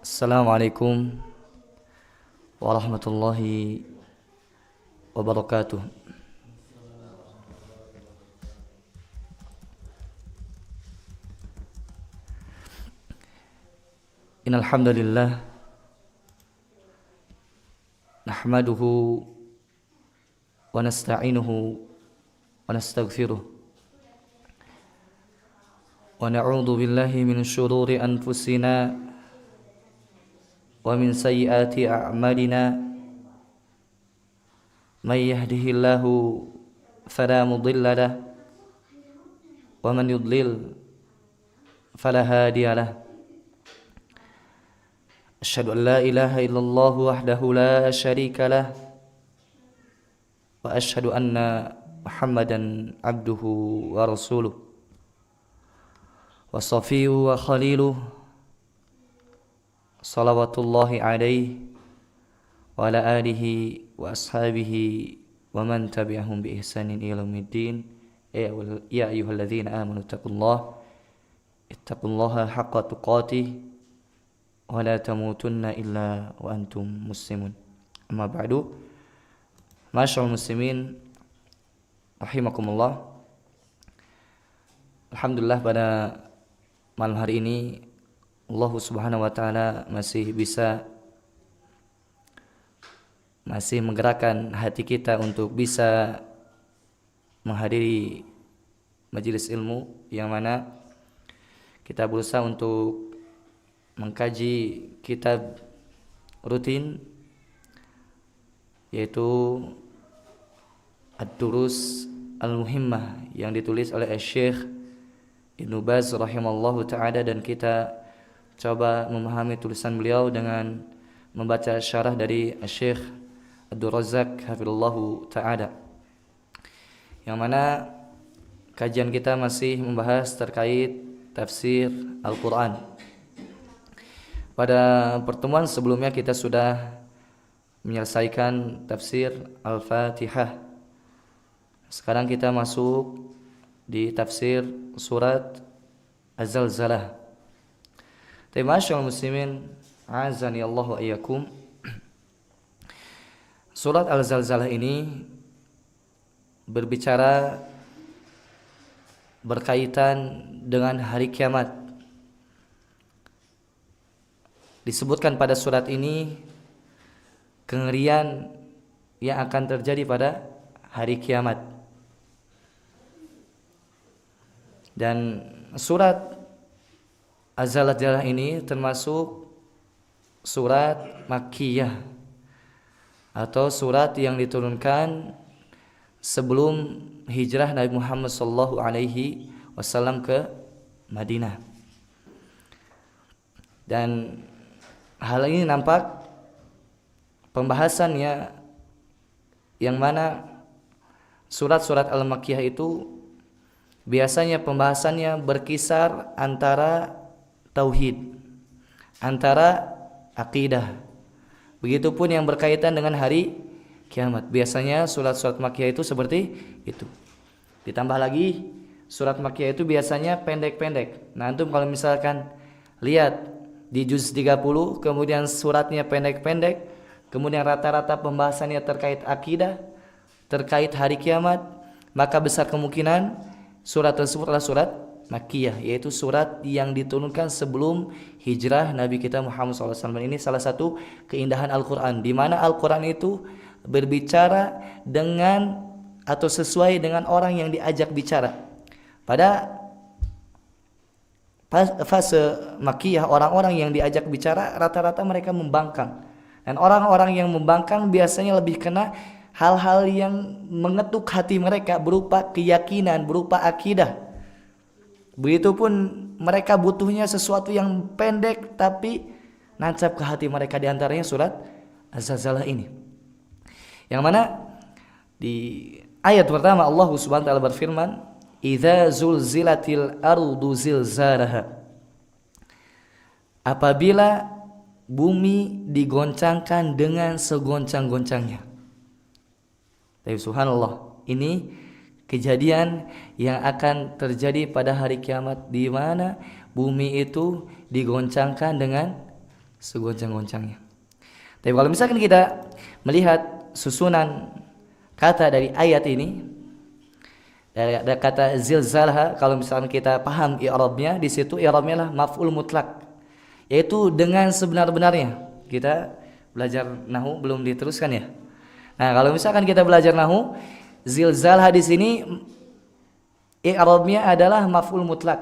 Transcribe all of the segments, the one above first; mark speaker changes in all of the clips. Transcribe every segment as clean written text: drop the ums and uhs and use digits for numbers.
Speaker 1: Assalamualaikum warahmatullahi wabarakatuh. Innal hamdalillah nahmaduhu wa nasta'inuhu wa nastaghfiruh wa na'udzu billahi min shururi anfusina wa min sayyiati a'malina may yahdihillahu fala mudilla lahu wa man yudlil fala hadiya lahu. Asyhadu an la ilaha illallah wahdahu la syarika lah wa asyhadu anna Muhammadan abduhu wa rasuluh wa safiyuhu wa khaliluh salawatullahi alaihi wa ala alihi wa ashabihi wa man tabi'ahum bi ihsanin ila yaumiddin. Ya ayyuhalladzina amanu ittaqullaha haqqa tuqatih wa la tamutunna illa wa antum muslimun. Amma ba'du. Masyaallah muslimin rahimakumullah. Alhamdulillah pada malam hari ini Allah Subhanahu wa taala masih menggerakkan hati kita untuk bisa menghadiri majelis ilmu yang mana kita berusaha untuk mengkaji kitab rutin yaitu Ad-Durus Al-Muhimmah yang ditulis oleh Syekh Ibnu Baz rahimallahu ta'ala, dan kita coba memahami tulisan beliau dengan membaca syarah dari Syekh Abdul Razak hafizallahu ta'ala, yang mana kajian kita masih membahas terkait tafsir Al-Quran. Pada pertemuan sebelumnya kita sudah menyelesaikan tafsir Al-Fatihah. Sekarang kita masuk di tafsir surat Az-Zalzalah. Masyaallah muslimin, azani Allah wa iyyakum. Surat Al-Zalzalah ini berkaitan dengan hari kiamat. Disebutkan pada surat ini kengerian yang akan terjadi pada hari kiamat. Dan surat Az-Zalzalah ini termasuk surat Makkiyah atau surat yang diturunkan sebelum hijrah Nabi Muhammad SAW ke Madinah. Dan hal ini nampak pembahasannya, yang mana surat-surat Al-Makkiyah itu biasanya pembahasannya berkisar antara tauhid, antara akidah. Begitupun yang berkaitan dengan hari kiamat. Biasanya surat-surat Makkiyah itu seperti itu. Ditambah lagi surat Makkiyah itu biasanya pendek-pendek. Nah, antum kalau misalkan lihat di juz 30, kemudian suratnya pendek-pendek, kemudian rata-rata pembahasannya terkait akidah, terkait hari kiamat, maka besar kemungkinan surat tersebut adalah surat Makkiyah, yaitu surat yang diturunkan sebelum hijrah Nabi kita Muhammad SAW. Ini salah satu keindahan Al-Quran, di mana Al-Quran itu berbicara dengan atau sesuai dengan orang yang diajak bicara. Pada fase Makkiyah, orang-orang yang diajak bicara rata-rata mereka membangkang. Dan orang-orang yang membangkang biasanya lebih kena hal-hal yang mengetuk hati mereka berupa keyakinan, berupa akidah. Begitupun mereka butuhnya sesuatu yang pendek tapi nancap ke hati mereka, di antaranya surat Az-Zalzalah ini. Yang mana di ayat pertama Allah Subhanahu wa taala berfirman, "Idza zulzilatil ardu zilzalaha." Apabila bumi digoncangkan dengan segoncang-goncangnya. Tapi subhanallah, ini kejadian yang akan terjadi pada hari kiamat, di mana bumi itu digoncangkan dengan segoncang-goncangnya. Tapi kalau misalkan kita melihat susunan kata dari ayat ini, dari ada kata zilzalha, kalau misalkan kita paham i'rabnya, di situ i'rabnya lah maf'ul mutlak, yaitu dengan sebenar-benarnya. Kita belajar nahwu belum diteruskan ya. Nah, kalau misalkan kita belajar nahwu, zilzalha di sini i'rabnya adalah maf'ul mutlak.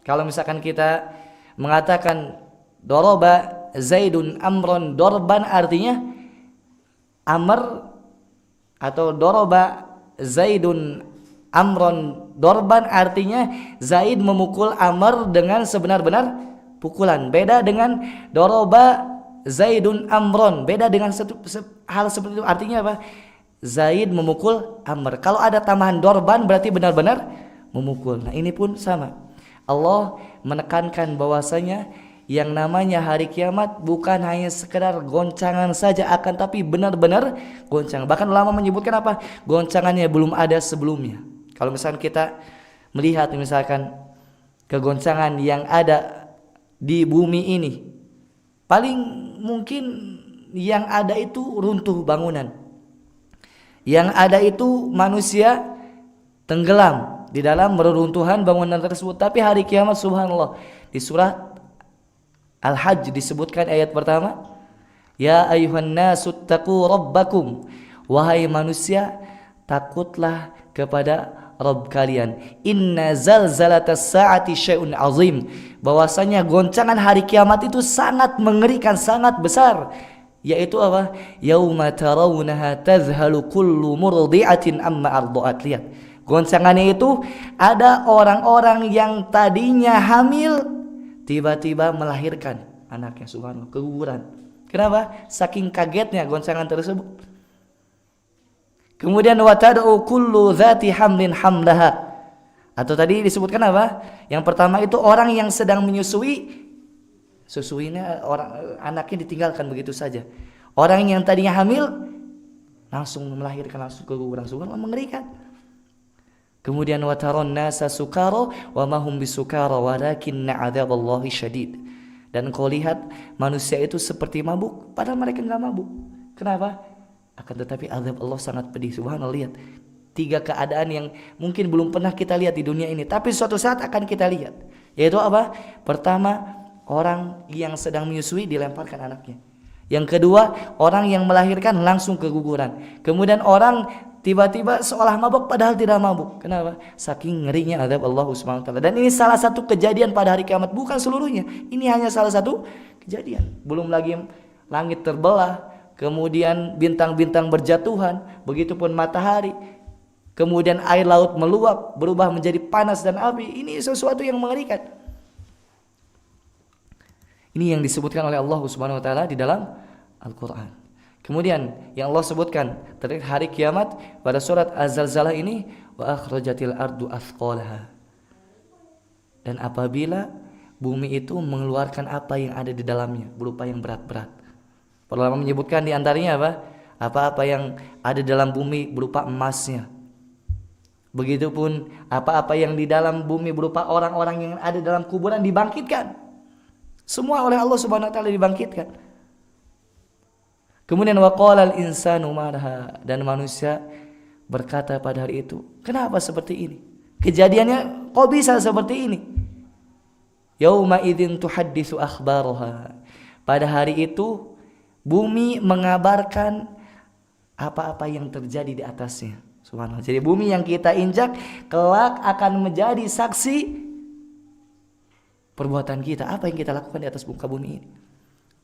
Speaker 1: Kalau misalkan kita mengatakan daraba Zaidun amron dorban, artinya amr, atau daraba Zaidun amron dorban artinya Zaid memukul Amr dengan sebenar-benar pukulan. Beda dengan daraba Zaidun amron, beda dengan hal seperti itu. Artinya apa? Zaid memukul Amr. Kalau ada tambahan dorban berarti benar-benar memukul. Nah, ini pun sama. Allah menekankan bahwasanya yang namanya hari kiamat bukan hanya sekedar goncangan saja, akan tapi benar-benar goncangan. Bahkan ulama menyebutkan apa? Goncangannya belum ada sebelumnya. Kalau misalkan kita melihat misalkan kegoncangan yang ada di bumi ini, paling mungkin yang ada itu runtuh bangunan. Yang ada itu manusia tenggelam di dalam reruntuhan bangunan tersebut. Tapi hari kiamat subhanallah, di surat Al-Hajj disebutkan ayat pertama, ya ayyuhan nasu taqu rabbakum, wahai manusia takutlah kepada Rabb kalian. Inna zalzalatas saati syai'un azim, bahwasanya goncangan hari kiamat itu sangat mengerikan, sangat besar. Yaitu apa? Yauma tarawunaha tazhalu kullu murdi'atin amma arda'at. Lihat, goncangannya itu ada orang-orang yang tadinya hamil tiba-tiba melahirkan anaknya, subhanallah, keguguran. Kenapa? Saking kagetnya goncangan tersebut. Kemudian watad'u kullu dzati hamlin hamlaha. Atau tadi disebutkan apa? Yang pertama itu orang yang sedang menyusui, susuinya orang anaknya ditinggalkan begitu saja. Orang yang tadinya hamil langsung melahirkan, langsung keguguran, subhanallah, mengerikan. Kemudian wataron nasa sukara wa mahum bisukara walakinna adzaballahi syadid. Dan kau lihat manusia itu seperti mabuk, padahal mereka enggak mabuk. Kenapa? Akan tetapi azab Allah sangat pedih. Subhanallah, lihat 3 keadaan yang mungkin belum pernah kita lihat di dunia ini, tapi suatu saat akan kita lihat. Yaitu apa? Pertama, orang yang sedang menyusui dilemparkan anaknya. Yang kedua, orang yang melahirkan langsung keguguran. Kemudian orang tiba-tiba seolah mabuk padahal tidak mabuk. Kenapa? Saking ngerinya azab Allah Subhanahu wa taala. Dan ini salah satu kejadian pada hari kiamat, bukan seluruhnya. Ini hanya salah satu kejadian. Belum lagi langit terbelah, kemudian bintang-bintang berjatuhan, begitupun matahari. Kemudian air laut meluap, berubah menjadi panas dan api. Ini sesuatu yang mengerikan. Ini yang disebutkan oleh Allah Subhanahu wa taala di dalam Al-Qur'an. Kemudian yang Allah sebutkan terkait hari kiamat pada surat Az-Zalzalah ini, wa akhrajatil ardu athqalaha. Dan apabila bumi itu mengeluarkan apa yang ada di dalamnya berupa yang berat-berat. Para ulama menyebutkan di antaranya apa? Apa-apa yang ada dalam bumi berupa emasnya. Begitupun apa-apa yang di dalam bumi berupa orang-orang yang ada dalam kuburan dibangkitkan. Semua oleh Allah Subhanahu wa taala dibangkitkan. Kemudian waqala al-insanu malaha, dan manusia berkata pada hari itu, kenapa seperti ini? Kejadiannya kok bisa seperti ini? Yauma idzin tuhadditsu akhbaraha. Pada hari itu bumi mengabarkan apa-apa yang terjadi di atasnya. Subhanallah. Jadi bumi yang kita injak kelak akan menjadi saksi perbuatan kita, apa yang kita lakukan di atas muka bumi ini.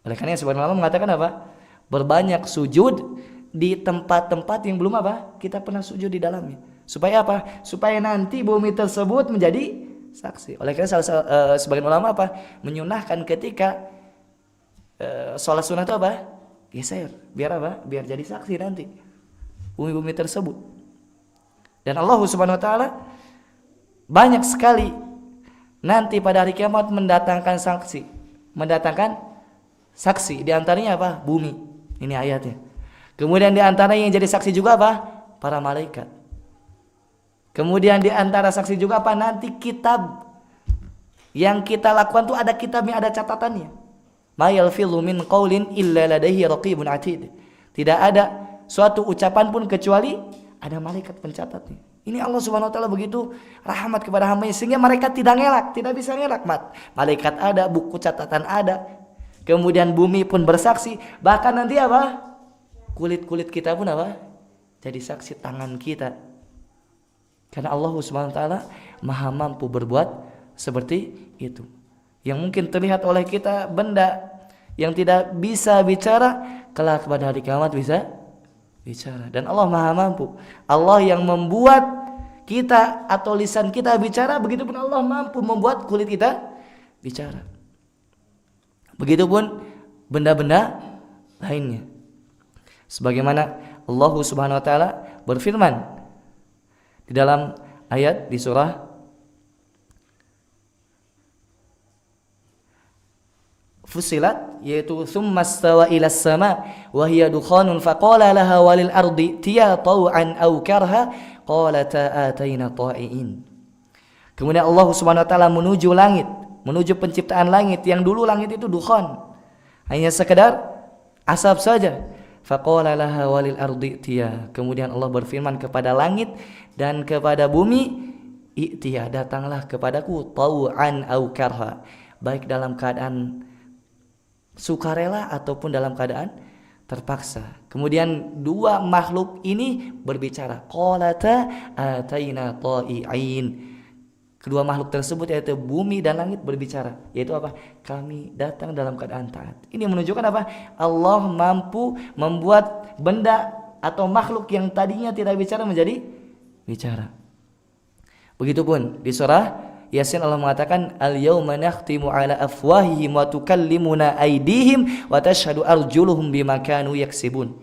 Speaker 1: Oleh karena subhanallah mengatakan apa? Berbanyak sujud di tempat-tempat yang belum apa? Kita pernah sujud di dalamnya. Supaya apa? Supaya nanti bumi tersebut menjadi saksi. Oleh karena sebagian ulama apa? Menyunahkan ketika sholat sunnah itu apa? Geser. Biar apa? Biar jadi saksi nanti bumi-bumi tersebut. Dan Allah Subhanahu wa taala banyak sekali nanti pada hari kiamat mendatangkan saksi. Di antaranya apa? Bumi. Ini ayatnya. Kemudian di antara yang jadi saksi juga apa? Para malaikat. Kemudian di antara saksi juga apa? Nanti kitab yang kita lakukan tuh ada kitabnya, ada catatannya. Ma yalfidhu min qaulin illa ladaihi raqibun atid. Tidak ada suatu ucapan pun kecuali ada malaikat pencatatnya. Ini Allah Subhanahu wa taala begitu rahmat kepada hamba-Nya sehingga mereka tidak ngelak, tidak bisa ngelak. Malaikat ada, buku catatan ada. Kemudian bumi pun bersaksi, bahkan nanti apa? Kulit-kulit kita pun apa? Jadi saksi tangan kita. Karena Allah Subhanahu wa taala Maha mampu berbuat seperti itu. Yang mungkin terlihat oleh kita benda yang tidak bisa bicara, kelak pada hari kiamat bisa bicara. Dan Allah Maha mampu. Allah yang membuat kita atau lisan kita bicara, begitupun Allah mampu membuat kulit kita bicara. Begitupun benda-benda lainnya. Sebagaimana Allah Subhanahu wa taala berfirman di dalam ayat di surah Fussilat, yaitu tsumma stawa ila sama wa hiya dukhanun faqala laha walil ardi tiya taw'an aw karha qalata ataina ta'iin. Kemudian Allah Subhanahu wa taala menuju langit, menuju penciptaan langit yang dulu langit itu dukhan, hanya sekedar asap saja. Faqala laha walil ardi tiya. Kemudian Allah berfirman kepada langit dan kepada bumi, i'tiya, datanglah kepadaku taw'an aw karha, baik dalam keadaan sukarela ataupun dalam keadaan terpaksa. Kemudian dua makhluk ini berbicara, qalata ataina ta'iin. Kedua makhluk tersebut yaitu bumi dan langit berbicara, yaitu apa? Kami datang dalam keadaan taat. Ini menunjukkan apa? Allah mampu membuat benda atau makhluk yang tadinya tidak bicara menjadi bicara. Begitupun di surah Yasin Allah mengatakan al-yauma nakhtimu ala afwahihim wa tukallimuna aydihim wa tashhadu arjuluhum bima kanu yaksibun.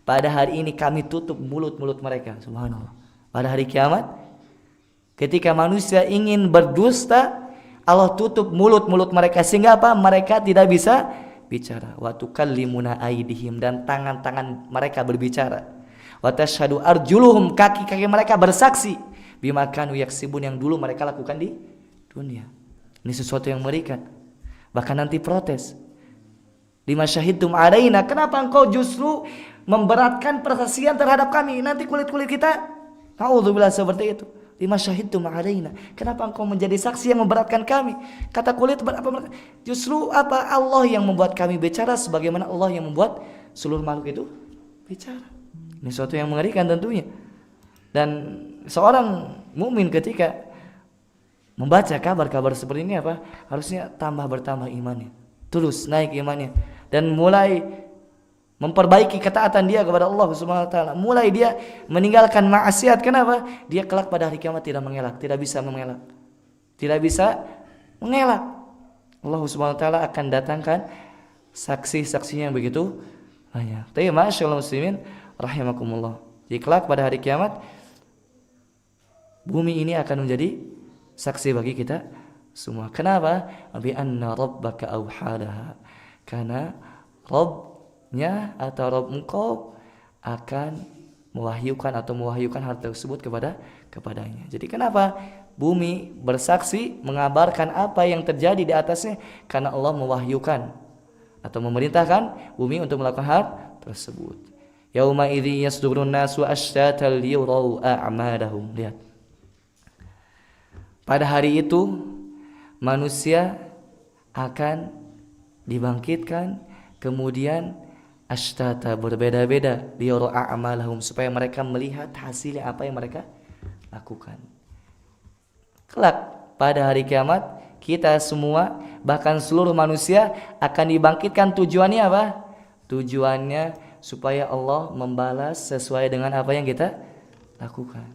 Speaker 1: Pada hari ini kami tutup mulut-mulut mereka. Subhanallah. Pada hari kiamat ketika manusia ingin berdusta, Allah tutup mulut-mulut mereka sehingga apa? Mereka tidak bisa bicara. Wa tukallimuna aydihim, dan tangan-tangan mereka berbicara. Wa tashhadu arjuluhum, kaki-kaki mereka bersaksi bima kanu yaksibun, yang dulu mereka lakukan di dunia. Ini sesuatu yang mengerikan. Bahkan nanti protes. Lima syahidtum alaina, kenapa engkau justru memberatkan persaksian terhadap kami? Nanti kulit-kulit kita, naudzubillah, seperti itu. Lima syahidtum alaina, kenapa engkau menjadi saksi yang memberatkan kami? Kata kulit, justru apa? Allah yang membuat kami bicara, sebagaimana Allah yang membuat seluruh makhluk itu bicara. Ini sesuatu yang mengerikan tentunya. Dan seorang mukmin ketika membaca kabar-kabar seperti ini apa? Harusnya bertambah imannya, terus naik imannya, dan mulai memperbaiki ketaatan dia kepada Allah Subhanahu wa taala. Mulai dia meninggalkan maksiat. Kenapa? Dia kelak pada hari kiamat tidak mengelak, tidak bisa mengelak. Tidak bisa mengelak. Allah Subhanahu wa taala akan datangkan saksi-saksinya yang begitu banyak. Tapi masyaallah muslimin rahimakumullah. Jadi kelak pada hari kiamat bumi ini akan menjadi saksi bagi kita semua. Kenapa? Bi anna rabbaka auhalaha. Karena Rabbnya atau Rabb engkau akan mewahyukan hal tersebut kepadanya. Jadi kenapa bumi bersaksi mengabarkan apa yang terjadi di atasnya? Karena Allah mewahyukan atau memerintahkan bumi untuk melakukan hal tersebut. Yauma idzi yasdurun nasu ashtatan liyurau a'malahum. Lihat. Pada hari itu manusia akan dibangkitkan, kemudian ashtata, berbeda-beda, liyurau a'malahum, supaya mereka melihat hasilnya apa yang mereka lakukan. Kelak pada hari kiamat kita semua, bahkan seluruh manusia akan dibangkitkan. Tujuannya apa? Tujuannya supaya Allah membalas sesuai dengan apa yang kita lakukan.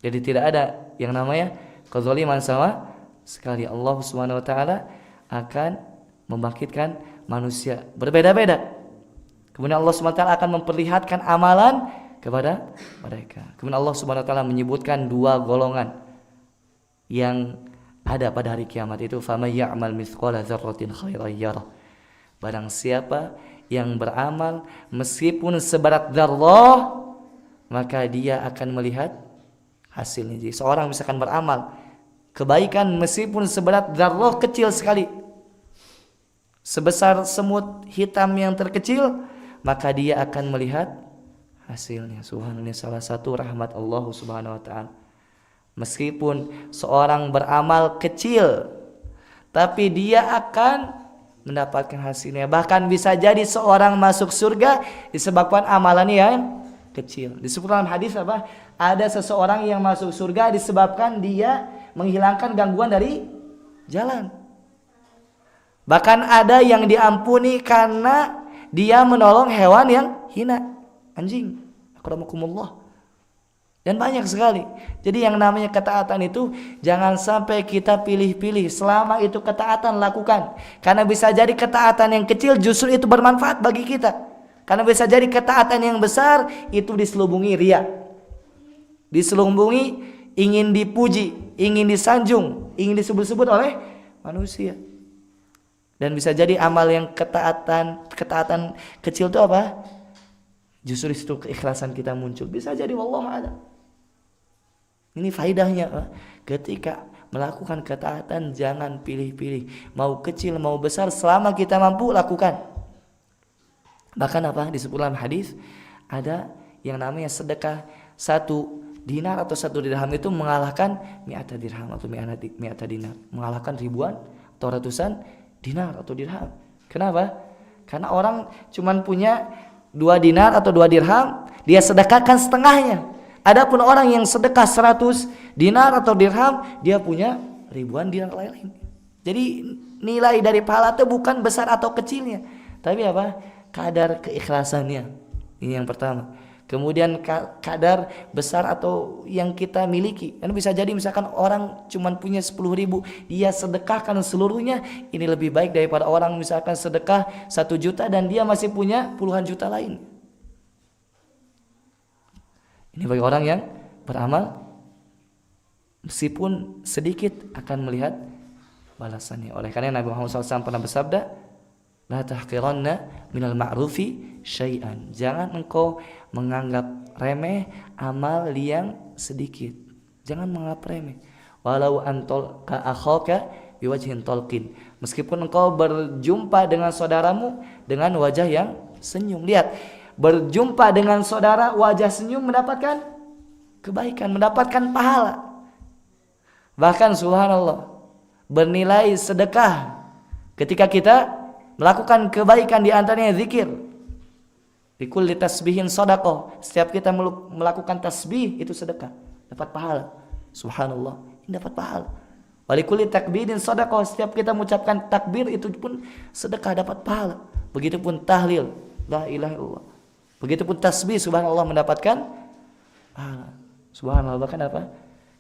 Speaker 1: Jadi tidak ada yang namanya kezaliman sama sekali. Allah Subhanahu wa taala akan membangkitkan manusia berbeda-beda. Kemudian Allah Subhanahu wa taala akan memperlihatkan amalan kepada mereka. Kemudian Allah Subhanahu wa taala menyebutkan dua golongan yang ada pada hari kiamat itu, faman ya'mal mithqala dzarratin khairan yarah. Barang siapa yang beramal meskipun seberat dzarrah, maka dia akan melihat hasilnya. Jadi seorang misalkan beramal kebaikan meskipun seberat dzarrah, kecil sekali, sebesar semut hitam yang terkecil, maka dia akan melihat hasilnya. Subhanallah, salah satu rahmat Allah Subhanahu wa taala. Meskipun seorang beramal kecil, tapi dia akan mendapatkan hasilnya. Bahkan bisa jadi seorang masuk surga disebabkan amalannya yang kecil. Disebutkan dalam hadis apa? Ada seseorang yang masuk surga disebabkan dia menghilangkan gangguan dari jalan. Bahkan ada yang diampuni karena dia menolong hewan yang hina, anjing. Akramakumullah. Dan banyak sekali. Jadi yang namanya ketaatan itu jangan sampai kita pilih-pilih. Selama itu ketaatan, lakukan. Karena bisa jadi ketaatan yang kecil justru itu bermanfaat bagi kita. Karena bisa jadi ketaatan yang besar itu diselubungi riya, diselubungi ingin dipuji, ingin disanjung, ingin disebut-sebut oleh manusia. Dan bisa jadi amal yang ketaatan kecil itu apa? Justru di situ keikhlasan kita muncul. Bisa jadi wallahu a'lam. Ini faedahnya, ketika melakukan ketaatan jangan pilih-pilih, mau kecil mau besar, selama kita mampu lakukan. Bahkan apa? Disebut dalam hadis ada yang namanya sedekah 1 dinar atau 1 dirham itu mengalahkan mi'ata dirham atau mi'ata dinar, mengalahkan ribuan atau ratusan dinar atau dirham. Kenapa? Karena orang cuman punya 2 dinar atau 2 dirham, dia sedekahkan setengahnya. Adapun orang yang sedekah 100 dinar atau dirham, dia punya ribuan dinar lain. Jadi nilai dari pahala itu bukan besar atau kecilnya, tapi apa? Kadar keikhlasannya. Ini yang pertama. Kemudian kadar besar atau yang kita miliki. Dan bisa jadi misalkan orang cuma punya 10.000, dia sedekahkan seluruhnya, ini lebih baik daripada orang misalkan sedekah 1 juta dan dia masih punya puluhan juta lain. Ini bagi orang yang beramal meskipun sedikit akan melihat balasannya. Oleh karena Nabi Muhammad SAW pernah bersabda, la tahqiranna minal ma'rufi syai'an. Jangan engkau menganggap remeh amal yang sedikit. Jangan menganggap remeh. Walau antol ka akhaka biwajhin talqin. Meskipun engkau berjumpa dengan saudaramu dengan wajah yang senyum. Lihat, berjumpa dengan saudara wajah senyum mendapatkan kebaikan, mendapatkan pahala. Bahkan subhanallah, bernilai sedekah ketika kita melakukan kebaikan, di antaranya zikir. Likulli tasbihin shadaqah. Setiap kita melakukan tasbih itu sedekah, dapat pahala. Subhanallah, ini dapat pahala. Walikulli takbirin shadaqah. Setiap kita mengucapkan takbir itu pun sedekah, dapat pahala. Begitupun tahlil, la ilaha illallah. Begitupun tasbih, subhanallah, mendapatkan pahala. Subhanallah, bahkan apa?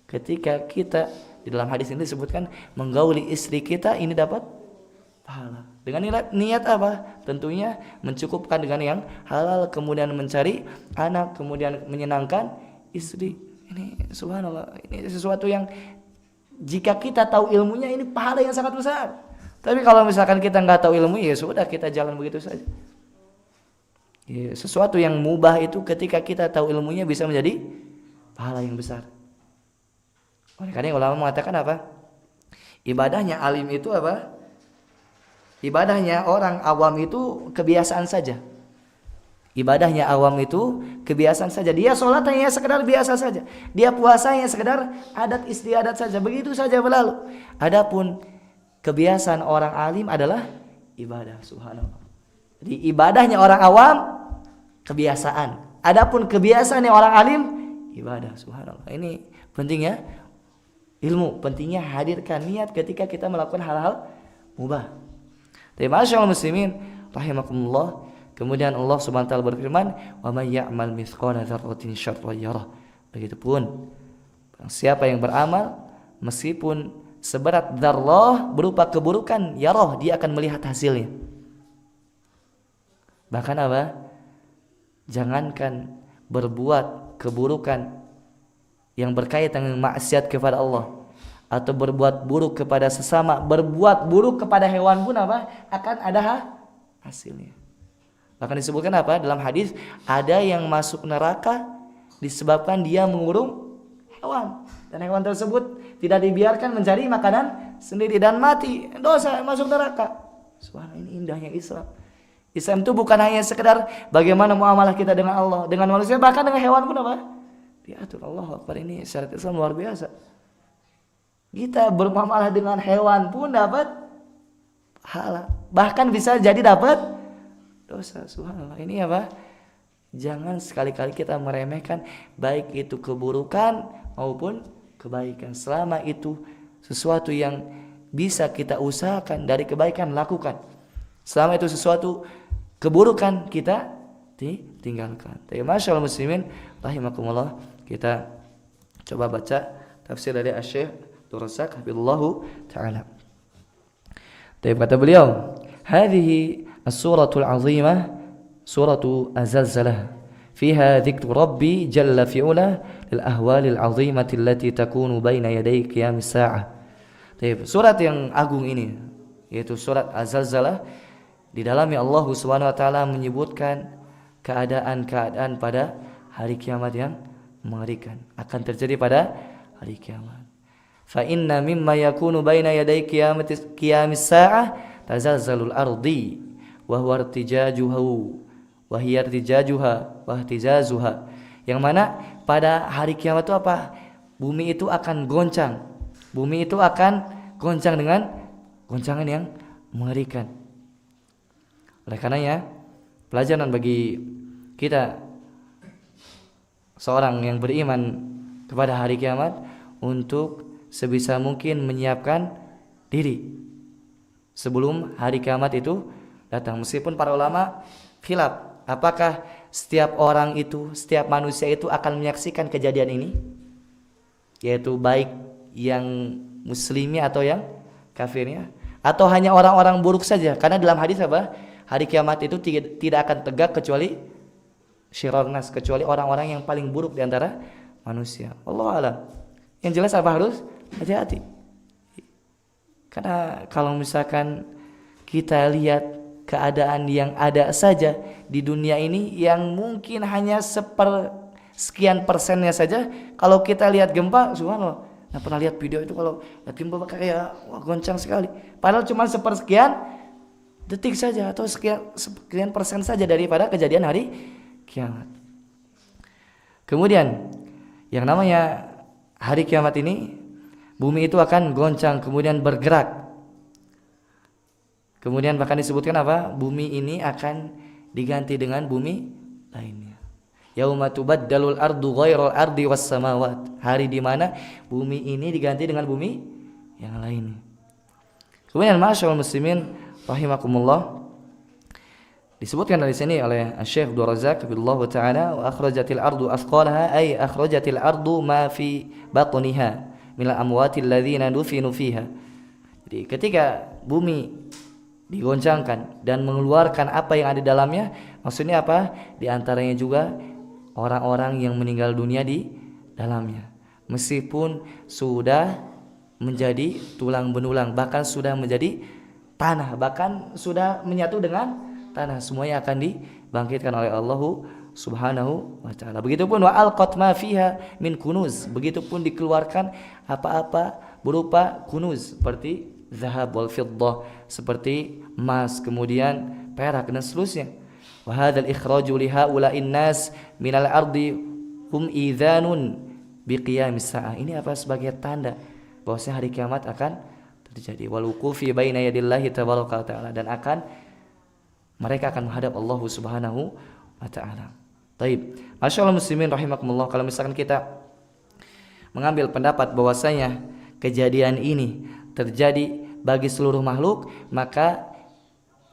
Speaker 1: Ketika kita di dalam hadis ini disebutkan menggauli istri kita, ini dapat pahala. Dengan niat apa? Tentunya mencukupkan dengan yang halal, kemudian mencari anak, kemudian menyenangkan istri. Ini subhanallah, ini sesuatu yang jika kita tahu ilmunya ini pahala yang sangat besar. Tapi kalau misalkan kita nggak tahu ilmu, ya sudah, kita jalan begitu saja. Ya, sesuatu yang mubah itu ketika kita tahu ilmunya bisa menjadi pahala yang besar. Oleh karena ulama mengatakan apa? Ibadahnya alim itu apa? Ibadahnya orang awam itu kebiasaan saja. Ibadahnya awam itu kebiasaan saja. Dia sholatnya sekedar biasa saja. Dia puasanya sekedar adat istiadat saja. Begitu saja berlalu. Adapun kebiasaan orang alim adalah ibadah. Subhanallah. Jadi ibadahnya orang awam kebiasaan. Adapun kebiasaannya orang alim ibadah. Subhanallah. Ini pentingnya ilmu, pentingnya hadirkan niat ketika kita melakukan hal-hal mubah. Tapi masyaallah muslimin rahimakumullah, kemudian Allah Subhanahu wa taala berfirman, "Wa may ya'mal mithqala dzarratin syarran yarah." Begitupun siapa yang beramal meskipun seberat dzarrah berupa keburukan, yarah, dia akan melihat hasilnya. Bahkan apa? Jangankan berbuat keburukan yang berkaitan dengan maksiat kepada Allah atau berbuat buruk kepada sesama, berbuat buruk kepada hewan pun apa? Akan ada hasilnya. Bahkan disebutkan apa? Dalam hadis, ada yang masuk neraka disebabkan dia mengurung hewan, dan hewan tersebut tidak dibiarkan mencari makanan sendiri dan mati, dosa, masuk neraka. Subhanallah, ini indahnya Islam. Islam itu bukan hanya sekedar bagaimana muamalah kita dengan Allah, dengan manusia, bahkan dengan hewan pun apa? Diatur. Allah Akbar, ini syariat Islam luar biasa. Kita bermuamalah dengan hewan pun dapat pahala. Bahkan bisa jadi dapat dosa. Subhanallah. Ini apa? Jangan sekali-kali kita meremehkan baik itu keburukan maupun kebaikan. Selama itu sesuatu yang bisa kita usahakan dari kebaikan, lakukan. Selama itu sesuatu keburukan, kita tinggalkan. Tapi masyaallah muslimin rahimakumullah, kita coba baca tafsir dari Asy-Syaikh Abdul Razak hafizallahu taala. Tapi kata beliau, hadhihi as-suratul 'azimah suratu Az-Zalzalah fiha dzikru Rabbi jalla fi 'ula lil ahwalil 'azimati allati takunu baina yaday qiyamis saa'ah. Surat yang agung ini yaitu surat Az-Zalzalah, di dalamnya Allah Subhanahu wa taala menyebutkan keadaan-keadaan pada hari kiamat yang mengerikan, akan terjadi pada hari kiamat. Fa inna mimma yakunu baina yaday qiyamis saa'ah tazalzalul ardi wa huwa irtijajuhu wa hiya irtijajuha wa ihtizazuha. Yang mana pada hari kiamat itu apa? Bumi itu akan goncang. Bumi itu akan goncang dengan goncangan yang mengerikan. Oleh karenanya, pelajaran bagi kita seorang yang beriman kepada hari kiamat untuk sebisa mungkin menyiapkan diri sebelum hari kiamat itu datang. Meskipun para ulama khilaf, apakah setiap orang itu, setiap manusia itu akan menyaksikan kejadian ini, yaitu baik yang muslimnya atau yang kafirnya, atau hanya orang-orang buruk saja. Karena dalam hadis apa? Hari kiamat itu tidak akan tegak kecuali syirarun nas, kecuali orang-orang yang paling buruk di antara manusia. Allah a'lam. Yang jelas apa? Harus hati-hati. Karena kalau misalkan kita lihat keadaan yang ada saja di dunia ini yang mungkin hanya sekian persennya saja, kalau kita lihat gempa, subhanallah. Nah, pernah lihat video itu, kalau lihat gempa kayak wah, goncang sekali. Padahal cuma sepersekian detik saja atau sekian persen saja daripada kejadian hari kiamat. Kemudian yang namanya hari kiamat ini, bumi itu akan goncang kemudian bergerak. Kemudian bahkan disebutkan apa? Bumi ini akan diganti dengan bumi lainnya. Yauma tubaddalul ardu ghairal ardi was samawat. Hari di mana bumi ini diganti dengan bumi yang lainnya. Kemudian masyaallah muslimin rahimakumullah, disebutkan dari sini oleh Syekh Abdul Razak billahu taala, wa akhrajatil ardu athqalaha ay akhrajatil ardu ma fi batniha min al-amwatil ladzina dufinu fiha. Jadi ketika bumi digoncangkan dan mengeluarkan apa yang ada di dalamnya, maksudnya apa? Di antaranya juga orang-orang yang meninggal dunia di dalamnya, meskipun sudah menjadi tulang benulang, bahkan sudah menjadi tanah, bahkan sudah menyatu dengan tanah, semuanya akan dibangkitkan oleh Allah Subhanahu wa taala. Begitupun wa alqat ma fiha min kunuz, begitupun dikeluarkan apa-apa berupa kunuz seperti zahab wal fiddah, seperti emas, kemudian perak dan seterusnya. Wa hadzal ikhraju li haula'in nas minal ardi hum idzanun biqiyamis saah. Ini apa? Sebagai tanda bahwasanya hari kiamat akan terjadi, wal wuqufi baina yadillahi tabaraka taala, dan mereka akan menghadap Allah Subhanahu wa taala. Baik, masyaallah muslimin rahimakumullah, kalau misalkan kita mengambil pendapat bahwasanya kejadian ini terjadi bagi seluruh makhluk, maka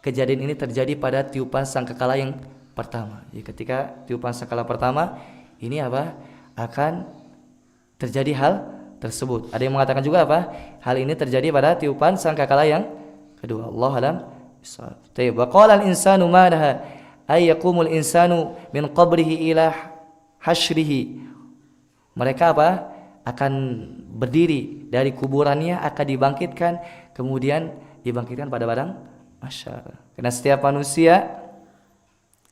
Speaker 1: kejadian ini terjadi pada tiupan sangkakala yang pertama. Jadi ketika tiupan sangkakala pertama ini apa? Akan terjadi hal tersebut. Ada yang mengatakan juga apa? Hal ini terjadi pada tiupan sangkakala yang kedua. Allah alam bisawab. Tayyib. Wa qala al-insanu ma laha ay yaqumul insanu min qabrihi ila hasyrihi. Mereka apa? Akan berdiri dari kuburannya, akan dibangkitkan, kemudian dibangkitkan pada padang mahsyar. Karena setiap manusia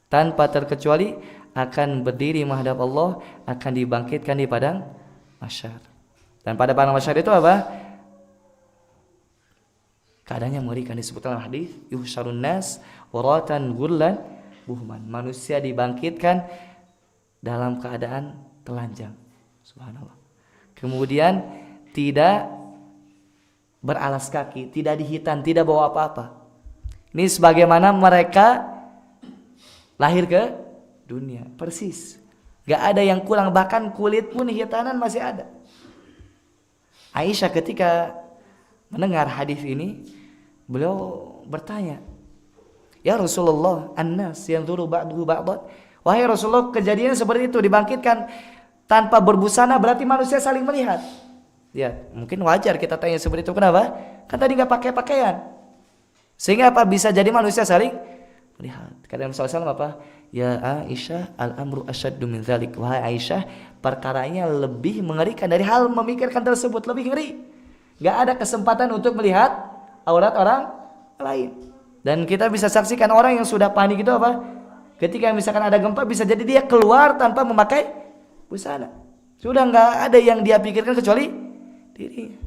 Speaker 1: tanpa terkecuali akan berdiri menghadap Allah, akan dibangkitkan di padang mahsyar. Dan pada padang mahsyar itu apa? Keadaannya mengerikan, disebutkan dalam hadis, yuhsyarun nas uratan ghurlan buhman. Manusia dibangkitkan dalam keadaan telanjang. Subhanallah. Kemudian tidak beralas kaki, tidak dihitan, tidak bawa apa-apa. Ini sebagaimana mereka lahir ke dunia, persis. Gak ada yang kurang, bahkan kulit pun hitanan masih ada. Aisyah ketika mendengar hadis ini, beliau bertanya, "Ya Rasulullah, an-nas yanzuru ba'duhu ba'dan." Wahai Rasulullah, kejadian seperti itu, dibangkitkan tanpa berbusana, berarti manusia saling melihat. Ya, mungkin wajar kita tanya seperti itu. Kenapa? Kan tadi nggak pakai pakaian. Sehingga apa? Bisa jadi manusia saling melihat. Kata Rasulullah SAW apa? Ya Aisyah, al-amru asyaddu min dzalik. Wahai Aisyah, perkaranya lebih mengerikan dari hal memikirkan tersebut, lebih ngeri. Nggak ada kesempatan untuk melihat aurat orang lain. Dan kita bisa saksikan orang yang sudah panik itu apa? Ketika misalkan ada gempa, bisa jadi dia keluar tanpa memakai busana. Sudah nggak ada yang dia pikirkan kecuali dirinya.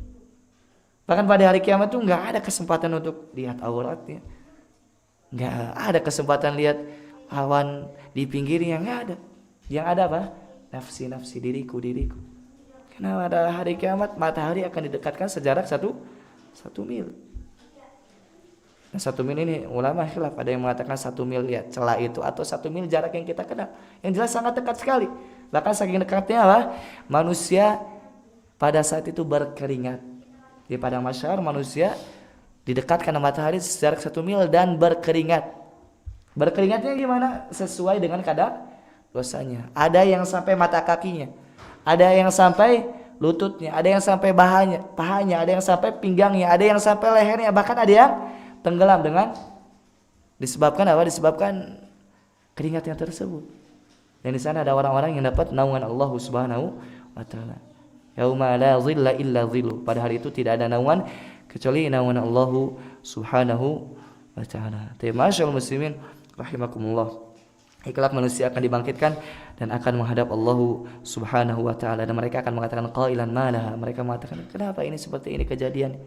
Speaker 1: Bahkan pada hari kiamat itu nggak ada kesempatan untuk lihat auratnya, nggak ada kesempatan lihat awan di pinggirnya, nggak ada. Yang ada apa? Nafsi diriku. Karena pada hari kiamat matahari akan didekatkan sejarak satu mil. Nah, 1 mil ini ulama khilaf, ada yang mengatakan 1 mil ya celah itu, atau 1 mil jarak yang kita kenal. Yang jelas sangat dekat sekali. Bahkan saking dekatnya apa? Manusia pada saat itu berkeringat. Di padang mahsyar manusia didekatkan matahari sejarak 1 mil dan berkeringat. Berkeringatnya gimana? Sesuai dengan kadar dosanya. Ada yang sampai mata kakinya, ada yang sampai lututnya, ada yang sampai pahanya, ada yang sampai pinggangnya, ada yang sampai lehernya, bahkan ada yang tenggelam dengan disebabkan apa? Disebabkan keringat yang tersebut. Dan di sana ada orang-orang yang dapat naungan Allah Subhanahu wa taala. Yauma la dhilla illa dhillu. Pada hari itu tidak ada naungan kecuali naungan Allah Subhanahu wa taala. Ma'asyiral muslimin rahimakumullah. Kelak manusia akan dibangkitkan dan akan menghadap Allah Subhanahu wa taala, dan mereka akan mengatakan qailan malaha. Mereka mengatakan, kenapa ini seperti ini kejadian?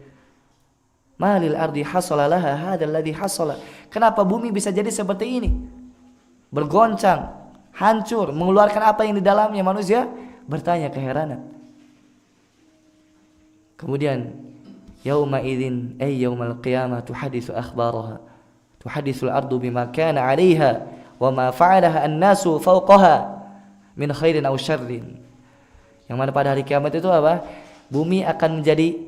Speaker 1: Malil ardi hasala laha hadzal ladzi hasala. Kenapa bumi bisa jadi seperti ini? Bergoncang, hancur, mengeluarkan apa yang di dalamnya. Manusia bertanya keheranan. Kemudian yauma idzin ay yaumal qiyamah tuhaditsu akhbaraha. Tuhaditsul ardu bima kana 'alaiha wa ma fa'alaha an-nasu fawqaha min khairin aw syarrin. Yang mana pada hari kiamat itu apa? Bumi akan menjadi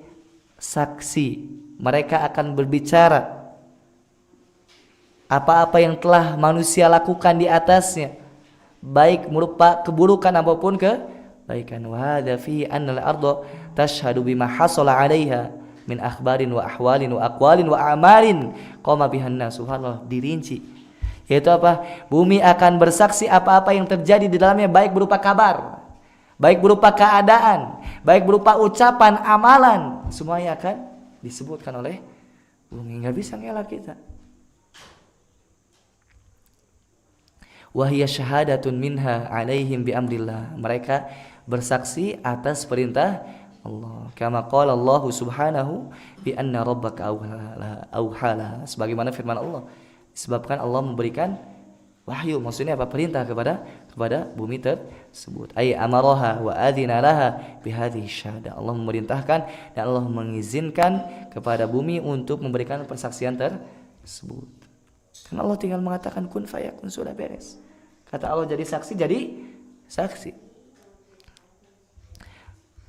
Speaker 1: saksi. Mereka akan berbicara apa-apa yang telah manusia lakukan di atasnya, baik berupa keburukan apapun kebaikan. Wa hadza fi anna al-ardha tashhadu bima hasala 'alaiha min akhbarin wa ahwalin wa aqwalin wa a'malin qama bihan nas. Subhanallah, dirinci. Yaitu apa? Bumi akan bersaksi apa-apa yang terjadi di dalamnya, baik berupa kabar, baik berupa keadaan, baik berupa ucapan, amalan, semuanya akan disebutkan oleh bumi. Nggak bisa ngelak kita. Wahia syahadatun minha alaihim bi amrillah. Mereka bersaksi atas perintah Allah. Kama qala Allah Subhanahu bi anna rabbaka auhala. Sebagaimana firman Allah, disebabkan Allah memberikan wahyu, maksudnya apa? Perintah kepada bumi tersebut. Ay amaraha wa adzina laha bihadhihi syahada. Allah memerintahkan dan Allah mengizinkan kepada bumi untuk memberikan persaksian tersebut. Karena Allah tinggal mengatakan kun fayakun, sudah beres. Kata Allah jadi saksi, jadi saksi.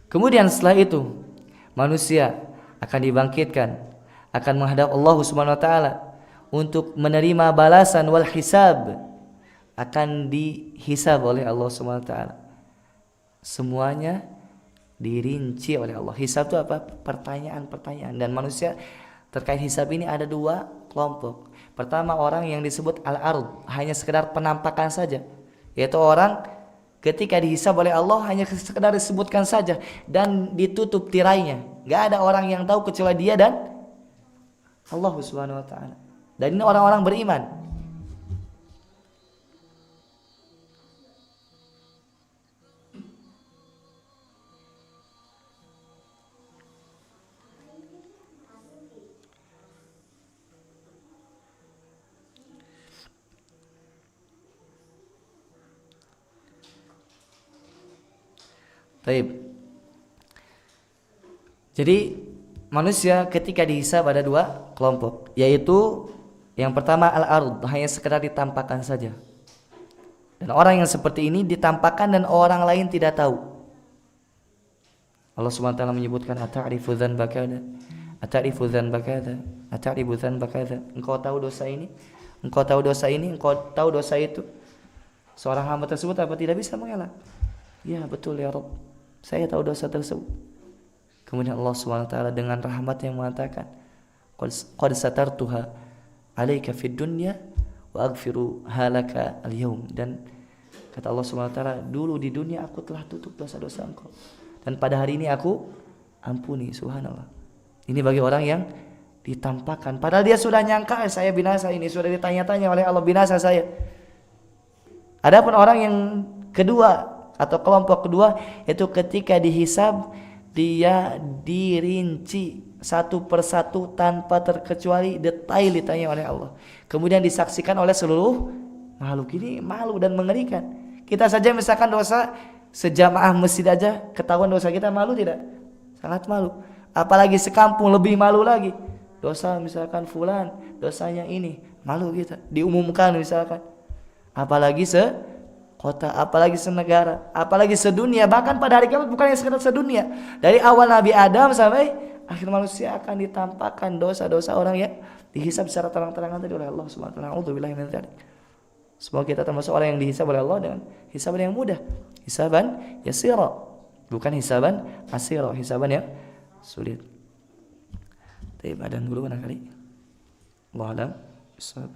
Speaker 1: Kemudian setelah itu manusia akan dibangkitkan, akan menghadap Allah Subhanahu wa taala untuk menerima balasan wal hisab, akan dihisab oleh Allah Subhanahu wa taala. Semuanya dirinci oleh Allah. Hisab itu apa? Pertanyaan-pertanyaan. Dan manusia terkait hisab ini ada 2 kelompok. Pertama, orang yang disebut al-ard, hanya sekedar penampakan saja, yaitu orang ketika dihisab oleh Allah hanya sekedar disebutkan saja dan ditutup tirainya. Gak ada orang yang tahu kecuali dia dan Allah Subhanahu wa taala. Dan ini orang-orang beriman. Baik. Jadi manusia ketika dihisab ada dua kelompok, yaitu yang pertama al-ard, hanya sekedar ditampakkan saja. Dan orang yang seperti ini ditampakkan dan orang lain tidak tahu. Allah SWT menyebutkan ata'rifu dzanba kadza, ata'rifu dzanba kadza, ata'rifu dzanba kadza. Engkau tahu dosa ini, engkau tahu dosa ini, engkau tahu dosa itu. Seorang hamba tersebut apa tidak bisa mengelak? Ya betul ya Rabb, saya tahu dosa tersebut. Kemudian Allah SWT dengan rahmat yang mengatakan, qad satartuha alaika fid dunya wa aghfiru halaka al-yaum. Dan kata Allah SWT, dulu di dunia aku telah tutup dosa-dosa engkau, dan pada hari ini aku ampuni. Subhanallah. Ini bagi orang yang ditampakkan, padahal dia sudah nyangka saya binasa, ini sudah ditanya-tanya oleh Allah, binasa saya. Adapun orang yang kedua atau kelompok kedua, itu ketika dihisab dia dirinci satu persatu tanpa terkecuali, detail ditanya oleh Allah, kemudian disaksikan oleh seluruh makhluk. Ini malu dan mengerikan. Kita saja misalkan dosa sejamaah masjid aja ketahuan dosa kita, malu tidak? Sangat malu. Apalagi sekampung lebih malu lagi. Dosa misalkan fulan, dosanya ini, malu kita diumumkan misalkan. Apalagi sekota, apalagi senegara, apalagi sedunia. Bahkan pada hari kiamat bukan yang sekedar sedunia, dari awal Nabi Adam sampai akhir manusia akan ditampakkan dosa-dosa orang yang dihisab secara terang-terangan tadi oleh Allah Subhanahu wa taala. A'udzubillahi min dzalik. Semoga kita termasuk orang yang dihisab oleh Allah dengan hisaban yang mudah, hisaban yasira, bukan hisaban asira, hisaban yang sulit. Tapi badan dulu barangkali. Allah alam bisawab.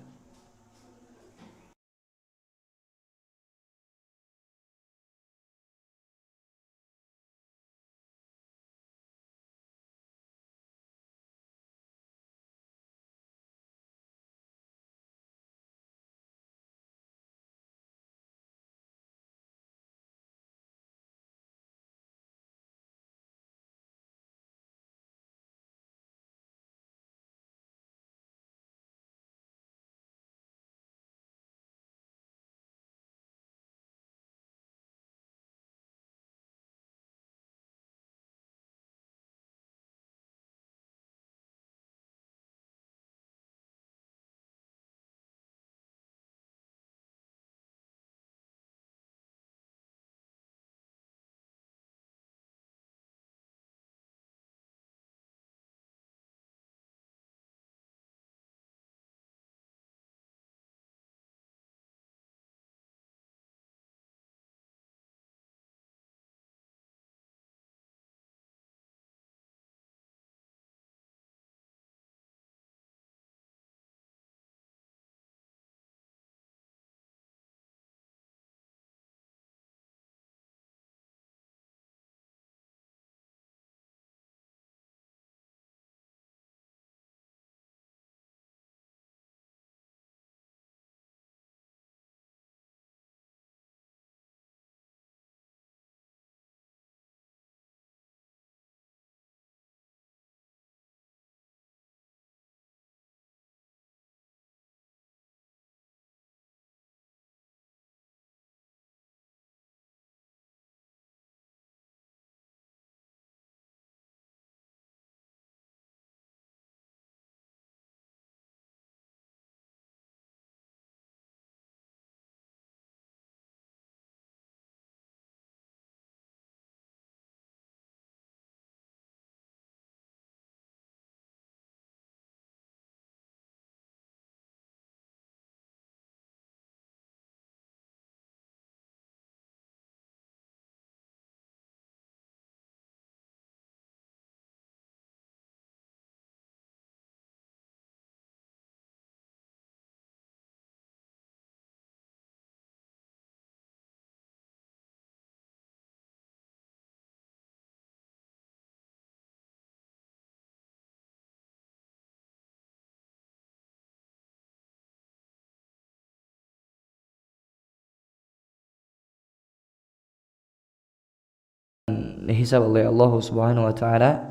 Speaker 1: Dihisab oleh Allah Subhanahu wa taala,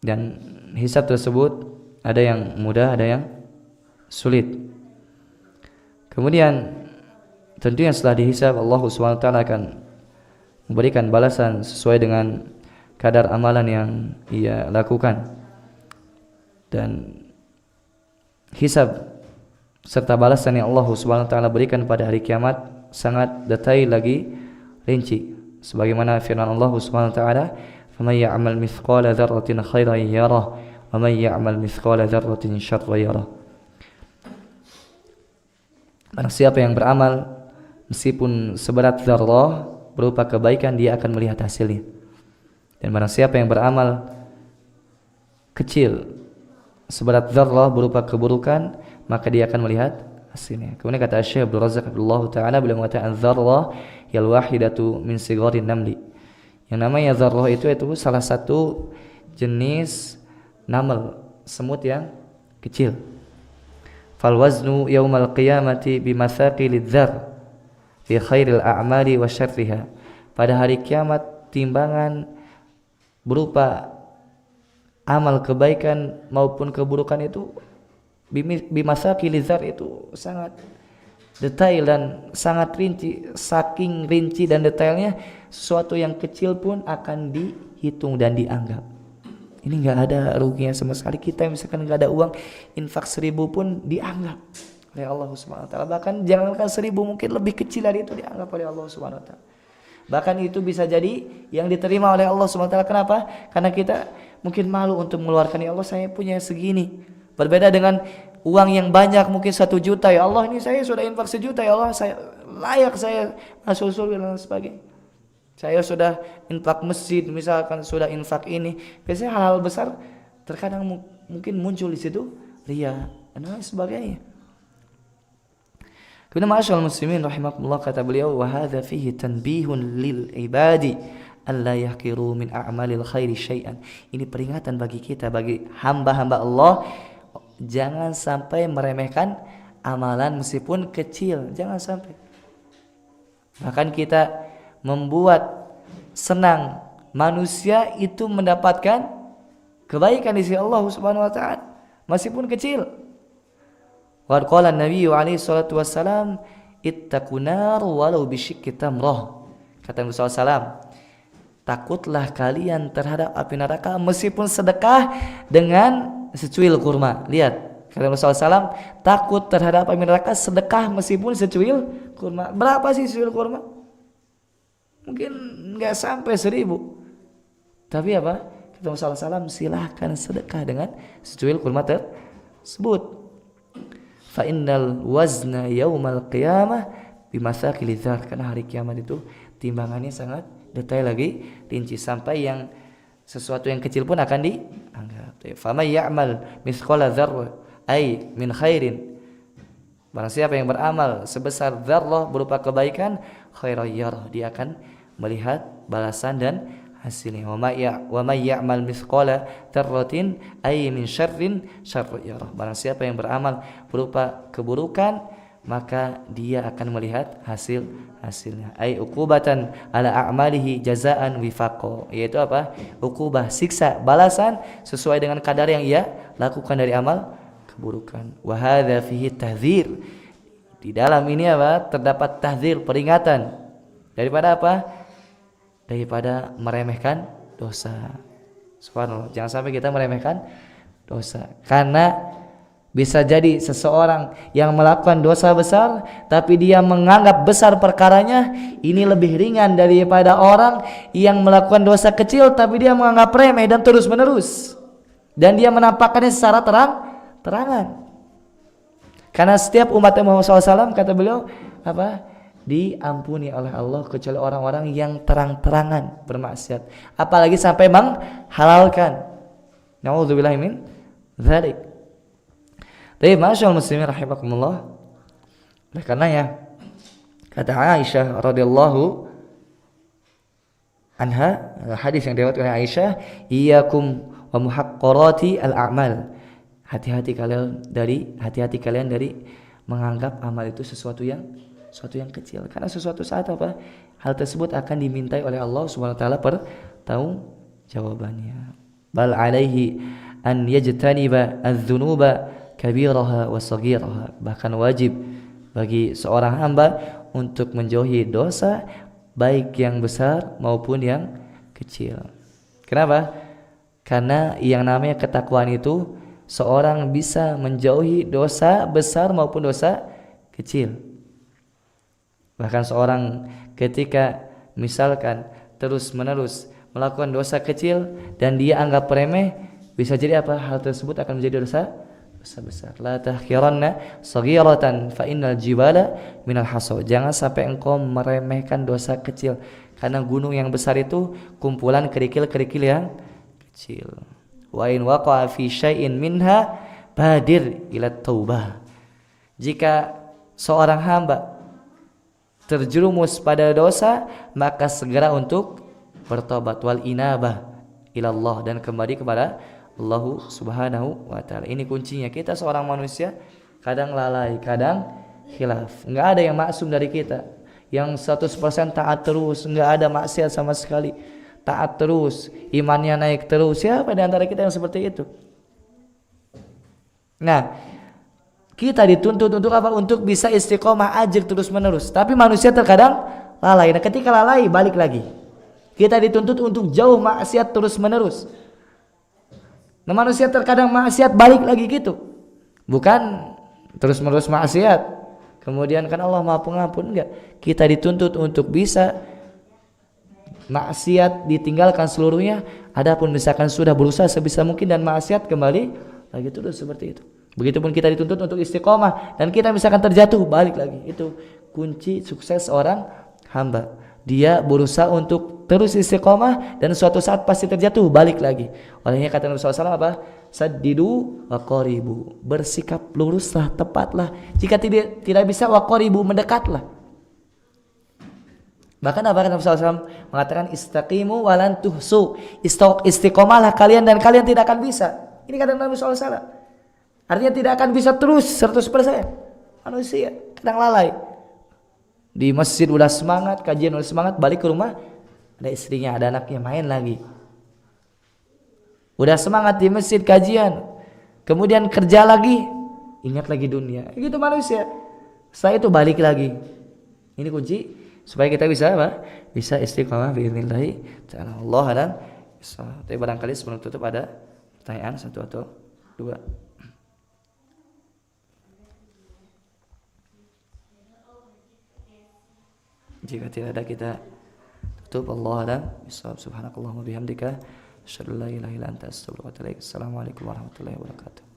Speaker 1: dan hisab tersebut ada yang mudah, ada yang sulit. Kemudian tentunya setelah dihisab Allah Subhanahu wa taala akan memberikan balasan sesuai dengan kadar amalan yang ia lakukan. Dan hisab serta balasan yang Allah Subhanahu wa taala berikan pada hari kiamat sangat detail lagi, rinci, sebagaimana firman Allah Subhanahu wa taala, "Faman ya'mal mithqala dzarratin khairan yarah wa man ya'mal mithqala dzarratin syarran yarah." Barang siapa yang beramal meskipun seberat dzarrah berupa kebaikan, dia akan melihat hasilnya. Dan barang siapa yang beramal kecil seberat dzarrah berupa keburukan, maka dia akan melihat hasilnya. Kemudian kata Syekh Abdul Razak Abdullah taala, beliau mengatakan dzarrah yal wahidatu min sigharin namli. Yang namanya dzarrah itu salah satu jenis naml, semut yang kecil. Fal waznu yaumal qiyamati bimathaqilidz dzar fi khairil a'mali wa syarriha. Pada hari kiamat timbangan berupa amal kebaikan maupun keburukan itu bimasaqilidz dzar itu sangat detail dan sangat rinci. Saking rinci dan detailnya, sesuatu yang kecil pun akan dihitung dan dianggap. Ini nggak ada ruginya sama sekali. Kita misalkan nggak ada uang, infak 1000 pun dianggap oleh Allah Subhanahu wa taala. Bahkan jangankan 1000, mungkin lebih kecil dari itu dianggap oleh Allah Subhanahu wa taala. Bahkan itu bisa jadi yang diterima oleh Allah Subhanahu wa taala. Kenapa? Karena kita mungkin malu untuk mengeluarkan, ya Allah saya punya segini. Berbeda dengan uang yang banyak, mungkin 1 juta, ya Allah ini saya sudah infak 1 juta, ya Allah saya layak, saya masuk surga dan sebagainya. Saya sudah infak masjid, misalkan sudah infak ini. Biasanya hal-hal besar terkadang mungkin muncul di situ riya dan lain sebagainya. Kemudian ma'asyiral muslimin rahimakumullah, kata beliau, wa hadza fihi tanbihun lil ibadi alla yahqiru min a'malil khairi syai'an. Ini peringatan bagi kita, bagi hamba-hamba Allah, jangan sampai meremehkan amalan meskipun kecil, jangan sampai. Bahkan kita membuat senang manusia itu mendapatkan kebaikan di sisi Allah Subhanahu wa taala meskipun kecil. Wa qala an-nabiy alaihi salatu wassalam, ittaqun nar walau bisyikki tamrah. Kata Nabi sallallahu alaihi wasallam, takutlah kalian terhadap api neraka meskipun sedekah dengan secuil kurma. Lihat, kata Nabi sallallahu alaihi wasallam, takut terhadap api neraka sedekah meskipun secuil kurma. Berapa sih secuil kurma? Mungkin nggak sampai 1000. Tapi apa? Kata Nabi sallallahu alaihi wasallam, silahkan sedekah dengan secuil kurma tersebut. Fa innal wazna yaumal qiyamah bimasaqilidz dzar. Karena hari kiamat itu timbangannya sangat detail lagi, rinci, sampai yang sesuatu yang kecil pun akan dianggap. Fa may ya'mal mithqala dzarrah ay min khairin. Barang siapa yang beramal sebesar dzarrah berupa kebaikan, khairan yarah, dia akan melihat balasan dan hasilnya. Wa may ya'mal mithqala dzarratin ay min syarrin syarran yarah. Barang siapa yang beramal berupa keburukan, maka dia akan melihat hasilnya. Ai uqubatan ala a'malihi jazaan wifaqo, yaitu apa? Uqubah, siksa, balasan sesuai dengan kadar yang ia lakukan dari amal keburukan. Wa hadza fihi tahdzir. Di dalam ini apa? Terdapat tahdzir, peringatan. Daripada apa? Daripada meremehkan dosa. Subhanallah, jangan sampai kita meremehkan dosa. Karena bisa jadi seseorang yang melakukan dosa besar, tapi dia menganggap besar perkaranya, ini lebih ringan daripada orang yang melakukan dosa kecil, tapi dia menganggap remeh dan terus menerus. Dan dia menampakkannya secara terangan. Karena setiap umat Muhammad SAW, kata beliau, apa? Diampuni oleh Allah kecuali orang-orang yang terang-terangan bermaksiat, apalagi sampai menghalalkan. Nauzubillahi min dzalik. Tapi masyaallah muslimin rahimakumullah. Oleh karenanya kata Aisyah radhiyallahu anha, hadis yang diriwayatkan oleh Aisyah, iyyakum wa muhaqqarati al-a'mal. Hati-hati kalian dari menganggap amal itu sesuatu yang kecil. Karena sesuatu saat apa? Hal tersebut akan dimintai oleh Allah Subhanahu wa taala pertanggung jawabannya. Bal alaihi an yajtaniba adz-dzunuba kabiraha wa saghiraha. Bahkan wajib bagi seorang hamba untuk menjauhi dosa baik yang besar maupun yang kecil. Kenapa? Karena yang namanya ketakwaan itu seorang bisa menjauhi dosa besar maupun dosa kecil. Bahkan seorang ketika misalkan terus-menerus melakukan dosa kecil dan dia anggap remeh, bisa jadi apa? Hal tersebut akan menjadi dosa besar. La tahqiranna saghiratan fa innal jibala minal hasa. Jangan sampai engkau meremehkan dosa kecil, karena gunung yang besar itu kumpulan kerikil-kerikil yang kecil. Wa in waqa'a fi syai'in minha badir ila taubah. Jika seorang hamba terjerumus pada dosa, maka segera untuk bertobat, wal inabah ilallah, dan kembali kepada Allah Subhanahu wa taala. Ini kuncinya. Kita seorang manusia kadang lalai, kadang khilaf. Enggak ada yang maksum dari kita yang 100% taat terus, enggak ada maksiat sama sekali. Taat terus, imannya naik terus. Siapa di antara kita yang seperti itu? Nah, kita dituntut untuk apa? Untuk bisa istiqomah ajir terus menerus. Tapi manusia terkadang lalai. Nah, ketika lalai balik lagi. Kita dituntut untuk jauh maksiat terus menerus. Nah, manusia terkadang maksiat balik lagi gitu. Bukan terus menerus maksiat kemudian kan Allah Maha Pengampun, enggak. Kita dituntut untuk bisa maksiat ditinggalkan seluruhnya. Adapun misalkan sudah berusaha sebisa mungkin dan maksiat kembali lagi terus seperti itu. Begitupun kita dituntut untuk istiqomah dan kita misalkan terjatuh, balik lagi. Itu kunci sukses seorang hamba. Dia berusaha untuk terus istiqomah dan suatu saat pasti terjatuh, balik lagi. Olehnya kata Nabi SAW apa? Saddidu wa qaribu. Bersikap luruslah, tepatlah. Jika tidak bisa wa qaribu, mendekatlah. Bahkan apa kata Nabi SAW? Mengatakan istaqimu walan tuhsu. Istiqomahlah kalian dan kalian tidak akan bisa. Ini kata Nabi SAW. Artinya tidak akan bisa terus 100%. Manusia kadang lalai. Di masjid udah semangat, kajian udah semangat, balik ke rumah ada istrinya, ada anaknya, main lagi. Udah semangat di masjid kajian, kemudian kerja lagi, ingat lagi dunia. Gitu manusia. Setelah itu balik lagi. Ini kunci supaya kita bisa apa? Bisa istiqamah biidznillah ta'ala. Allah dan tapi barangkali sebelum tutup ada pertanyaan satu atau dua. Jika tidak ada kita tutup. Allah alam. Subhanakallahumma bihamdika asyhadu an la ilaha illa anta astaghfiruka wa atubu ilaik. Assalamualaikum warahmatullahi wabarakatuh.